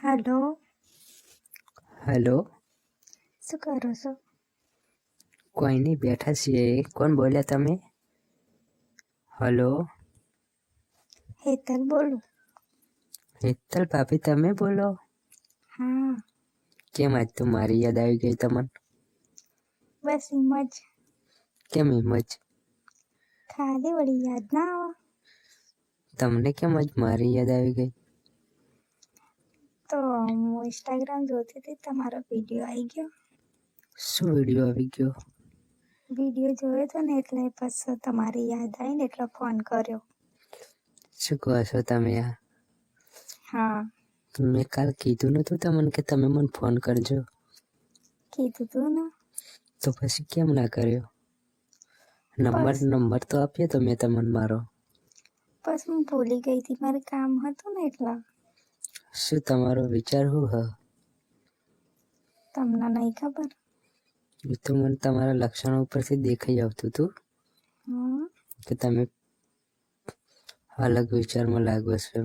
Hello, hello. શું કરો છો? કોઈ નહીં, બેઠા છીએ. કોણ બોલ્યા તમે? હલો, હેતલ બોલું. હેતલ ભાભી તમે બોલો? હા, કેમ આજ તો મારી યાદ આવી ગઈ તમને? બસ એમ જ. કેમ એમ જ? ખાલી વળી યાદ ના આવે? તમને કેમ આજ મારી યાદ આવી ગઈ? તો હું ઇન્સ્ટાગ્રામ જોતી હતી, તમારો વિડીયો આવી ગયો. શું વિડીયો આવી ગયો? વિડીયો જોયો હતો ને એટલે પછી તમારી યાદ આવી ને એટલે ફોન કર્યો. શું કહો છો તમે આ? હા, મેં કાલ કીધું નતું તમને કે તમે મને ફોન કરજો? કીધું તું ને. તો પછી કેમ ના કર્યો? બસ નંબર તો આપ્યો તો મેં તમને મારો. બસ હું ભૂલી ગઈ હતી, મારે કામ હતું ને એટલા. શું તમારો વિચાર શું હ? તમને નહીં ખબર? એ તો મને તમારા લક્ષણો ઉપરથી દેખાઈ આવતું હતું હા, કે તમે અલગ વિચારમાં લાગો છો.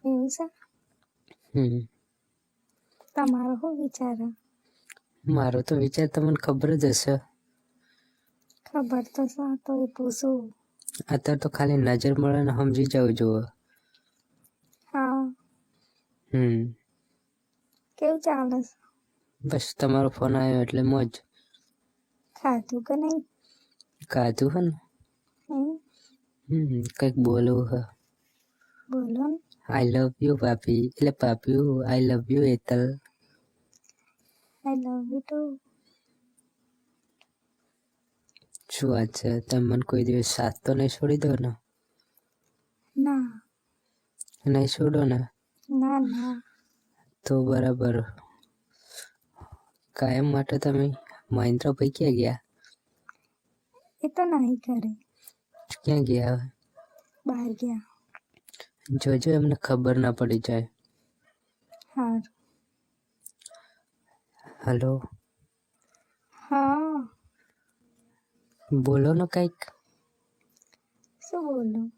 એવું છે? તમારો શું વિચાર હે? મારો તો વિચાર તમને ખબર જ હશે. ખબર તો છે, તો એ પૂછું. અત્યારે તો ખાલી નજર મળે ને સમજી જવું જુઓ. હા, કેવું ચાલે છે? બસ તમારો ફોન આવ્યો એટલે મોજ. ખાધું કે નહીં? ખાધું હે ને. કંઈક બોલવું હ. બોલો ને. આઈ લવ યુ ભાભી, એટલે ભાભી I love you Hetal. I love you too. શું વાત છે? તમે મને કોઈ દિવસ સાથ તો નહીં છોડી દો ને? ના નહીં છોડો ને? ના ના. તો બરાબર. કાયમ માટે તમે મહેન્દ્રભાઈ ક્યાં ગયા? એ તો નહીં કરે. ક્યાં ગયા? બહાર ગયા. જોજો એમને ખબર ના પડી જાય. હા. હલો, હા, બોલો ને કંઈક. શું બોલું?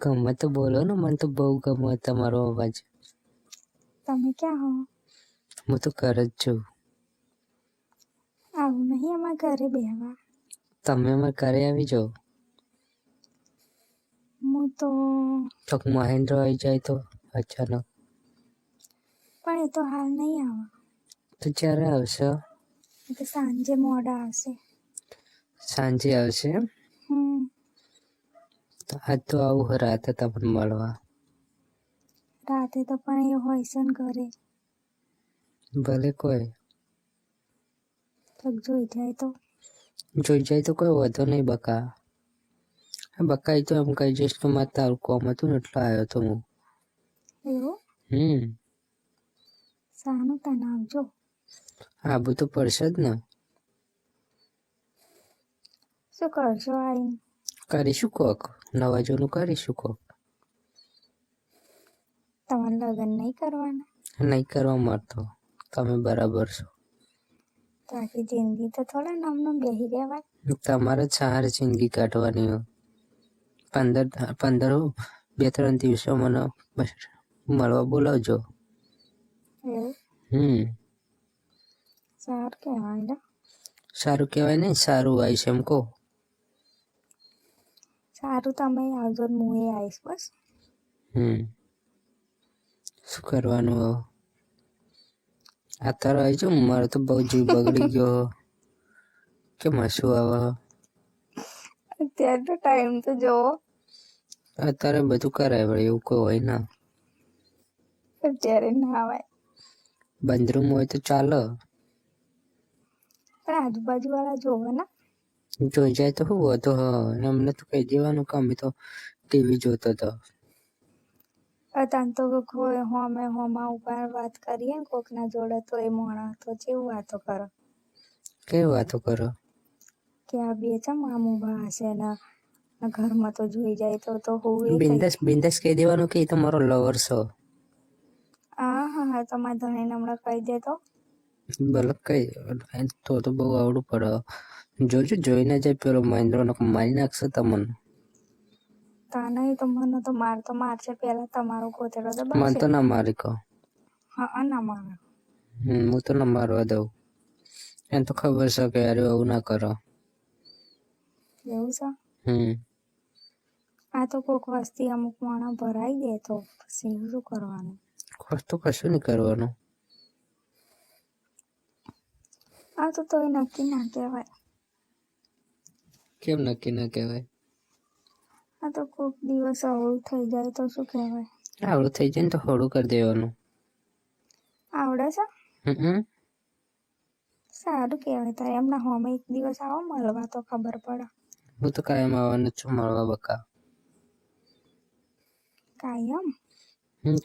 ગમે તો બોલો ને, મને તો બહુ ગમે તમારો અવાજ. તમે ક્યાં હો? હું તો ઘર જ છું. આવું નહીં અમારા ઘરે બેહવા? તમે અમારા ઘરે આવી જાઓ. હું તો ચોક મહેન્દ્ર આવી જાય તો અચાનક. પણ એ તો હાલ નહીં આવે. તો ક્યારે આવશો? એ તો સાંજે મોડા આવશે. સાંજે આવશે એમ? તો આજ તો આવું રાતે તમને મળવા. રાતે તો પણ એ હોય છે ને ઘરે. ભલે કોઈ જોઈ જાય તો. જોઈ જાય તો કોઈ વાંધો નહીં બકા. બકાઈ તો એમ કહી જઈશ કે મારે તારું કોમ હતું ને એટલે આવ્યો તો હું. એવું? સાનું તને આવજો. આબુ તો પડશે જ ને. શું કરશો આવીને? કરીશું કોક નવાજોનું કરીશું કોક. તમારે લગ્ન નહીં કરવાના? નહીં કરવા મારતો. તમે બરાબર છો. તો આખી જિંદગી તો થોડા નામનું બેસી રહેવાય. તમારે સારી જિંદગી કાઢવાની હોય. 2-3 દિવસો મને મળવા બોલાવજો. એવું? સારું કહેવાય. સારું કહેવાય નહીં, સારું આવીશ એમ કહો. સારું, તમે આવજો ને હું એ આવીશ. બસ શું કરવાનું હવે? અત્યારે આવી જાઉં, મારો તો બહુ જીવ બગડી ગયો. કેમ હસવું આવે? અત્યારે તો ટાઈમ તો જોવો. અત્યારે બધું કરાય વળે એવું કોઈ હોય ના. અત્યારે ના આવાય. બંધરૂમ હોય તો ચાલો. પણ આજુબાજુ વાળા જોવો ને. જોઈ જાય તો શું હતો? અમને તો કહી દેવાનું કે અમે તો ટીવી જોતો હતો. તને તો કોઈ હોમાં ઉપર વાત કરીએ ને કોકના જોડે તો એ મોણા તો જેવું વાતો કરો. કેવી વાતો કરો? કે આ બે ચમ આમ ઊભા હશે ને ઘરમાં તો જોઈ જાય તો હું બિંદાસ કહી દેવાનું કે તમારો લવર છો. હા તો મારા ધણીને હમણાં કહી દે તો. ભલે કઈ તો બહુ આવડું પડે. જોજો જોઈને જાય પેલો મહેન્દ્ર મારી નાખશે તમને. તા નહીં તો મને તો મારશે પેલા તમારો ગોતેડો તો મને બનશે. તો ના મારી કહો. હા ના મારે હું તો ના મારવા દઉં. એને તો ખબર છે કે યાર આવું ના કરો. એવું છે. આ તો કોક વસ્તી અમુક માણસ ભરાઈ દે તો પછી એવું શું કરવાનું. તો કશું નહીં કરવાનું. આ તો તોય નક્કી ના કહેવાય. કેમ નક્કી ના કહેવાય? આ તો કોક દિવસ અવળું થઈ જાય તો શું કહેવાય. આવડું થઈ જાય ને તો હળું કરી દેવાનું. આવડે છે. હમ સારું કહેવાય. તારે એમના હોમે એક દિવસ આવો મળવા તો ખબર પડે. હું તો કાયમ આવવાનું છું મળવા બકા. કાયમ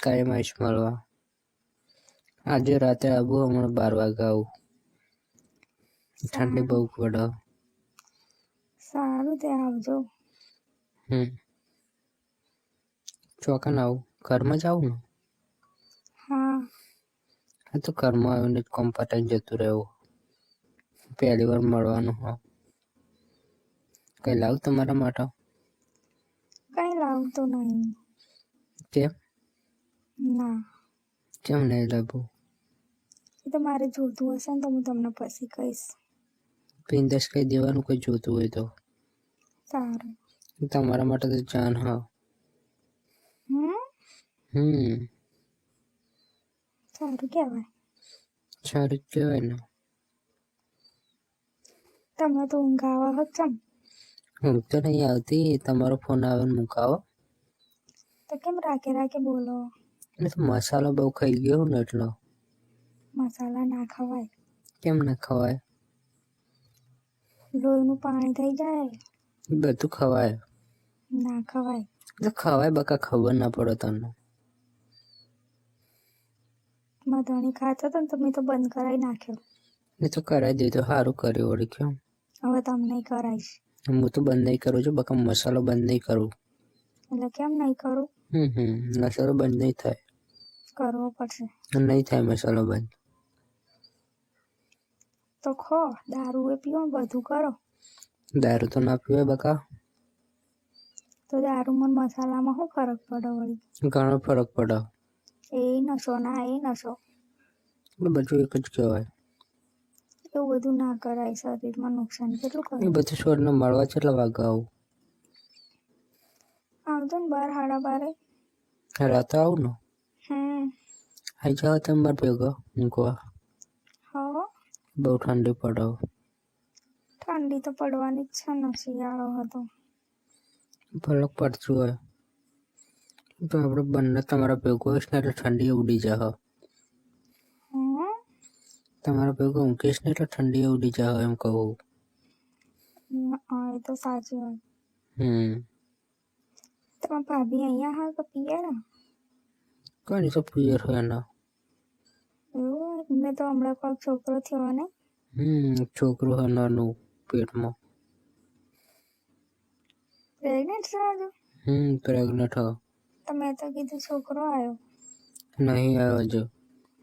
કાયમ આવીશ મળવા. આજે રાતે આવું, હમણાં 12 વાગે આવું. ઠંડી બહુ પડે. સારું તે આવજો. ચોકન આવું, ઘરમાં જ આવું ને. હા તો ઘરમાં આવીને કોમ પતાઈને જતું રહેવું. પહેલી વાર મળવાનું હા. કઈ લાવું તમારા માટે? કઈ લાવતો નહીં. કેમ? ના કેમ નહીં લાવું? એ તો મારે જોતું હશે ને તો હું તમને પછી કહીશ. બિંદાસ કહી દેવાનું કોઈ જોતું હોય તો. સારું. તમારા માટે તો જાન હા. સારું કહેવાય. સારું જ કહેવાય ને. તમે તો ઊંઘ આવા હોત છે. ઊંઘ તો નહીં આવતી. તમારો ફોન આવે ને મૂકાવો. તો કેમ રાખે બોલો? એટલે મસાલો બહુ ખાઈ ગયો ને એટલો. મસાલા ના ખવાય. કેમ ના ખવાય? લોહીનું પાણી થઈ જાય. બધું ખવાય. ના ખવાય. એટલે ખવાય બકા, ખબર ના પડે તમને. મધણી ખાતો હતો ને તો મેં તો બંધ કરાવી નાખ્યો. એ તો કરાવી દીધું, સારું કર્યું વળી. કેમ? હવે તમને કરાવીશ. હું તો બંધ નહીં કરું છું બકા, મસાલો બંધ નહીં કરું. એટલે કેમ નહીં કરું? મસાલો બંધ નહીં થાય. કરવો પડશે. નહીં થાય મસાલો બંધ. તો ખો દારૂ એ પીવો, બધું કરો. દારૂ તો ના પીવાય બકા. તો દારૂમાં મસાલામાં શું ફરક પડે વળી? ઘણો ફરક પડે. એ નશો ના એ નશો. બધું એક જ કહેવાય. એવું બધું ના કરાય, શરીરમાં નુકસાન કેટલું કરે. એ બધું છોડને મળવા કેટલા વાગે આવું? આવજો ને 12 સાડા 12. રાતે આવું ને. આવી જાવ તમે મારે ભેગો ઊંઘવા. હા બહુ ઠંડી પડે. ઠંડી તો પડવાની જ છે ને, શિયાળો હતો. ફરક પડતું હોય તો આપણે બંને તમારા ભેગો હોઈશ ને એટલે ઠંડી ઉડી જાય. તમારા ભેગો ઊંઘીશ ને એટલે ઠંડી ઉડી જાય એમ કહું. એ તો સાચી વાત. તમારા ભાભી અહીંયા હા કે પિયર? કઈ તો પિયર હોય એના. એવું એમને તો હમણાં કોઈ છોકરો થયો ને? છોકરો હોય નાનું પેટમાં. પ્રેગ્નેન્ટ છે હજુ? પ્રેગ્નેટ હો. તો મેં તો કીધું છોકરો આવ્યો. નહીં આવ્યો હજુ.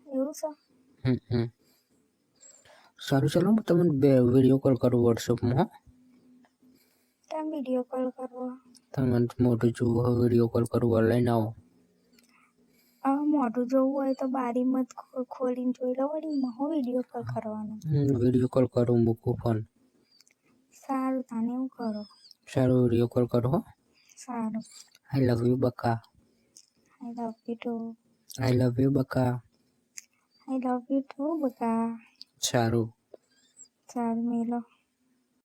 એવું છે? સારું ચાલો હું તમને વિડીયો કોલ કરું વોટ્સઅપમાં. કેમ વિડીયો કોલ કરવો? તમે મોઢું જોવું હોય વિડીયો કોલ કરું, ઓનલાઈન આવો. મોઢું જોવું હોય તો બારી મત ખોલીને જોઈ લો વળી, હું વિડીયો કોલ કરવાનો. વિડીયો કોલ કરું, મૂકું ફોન. સારું તાને એવું કરો. સારું વિડીયો કોલ કરો હો. સારું. આઈ લવ યુ બકા. I love you too. I love you બકા. આઈ લવ યુ ટુ બકા. સારું. સારું મેલો.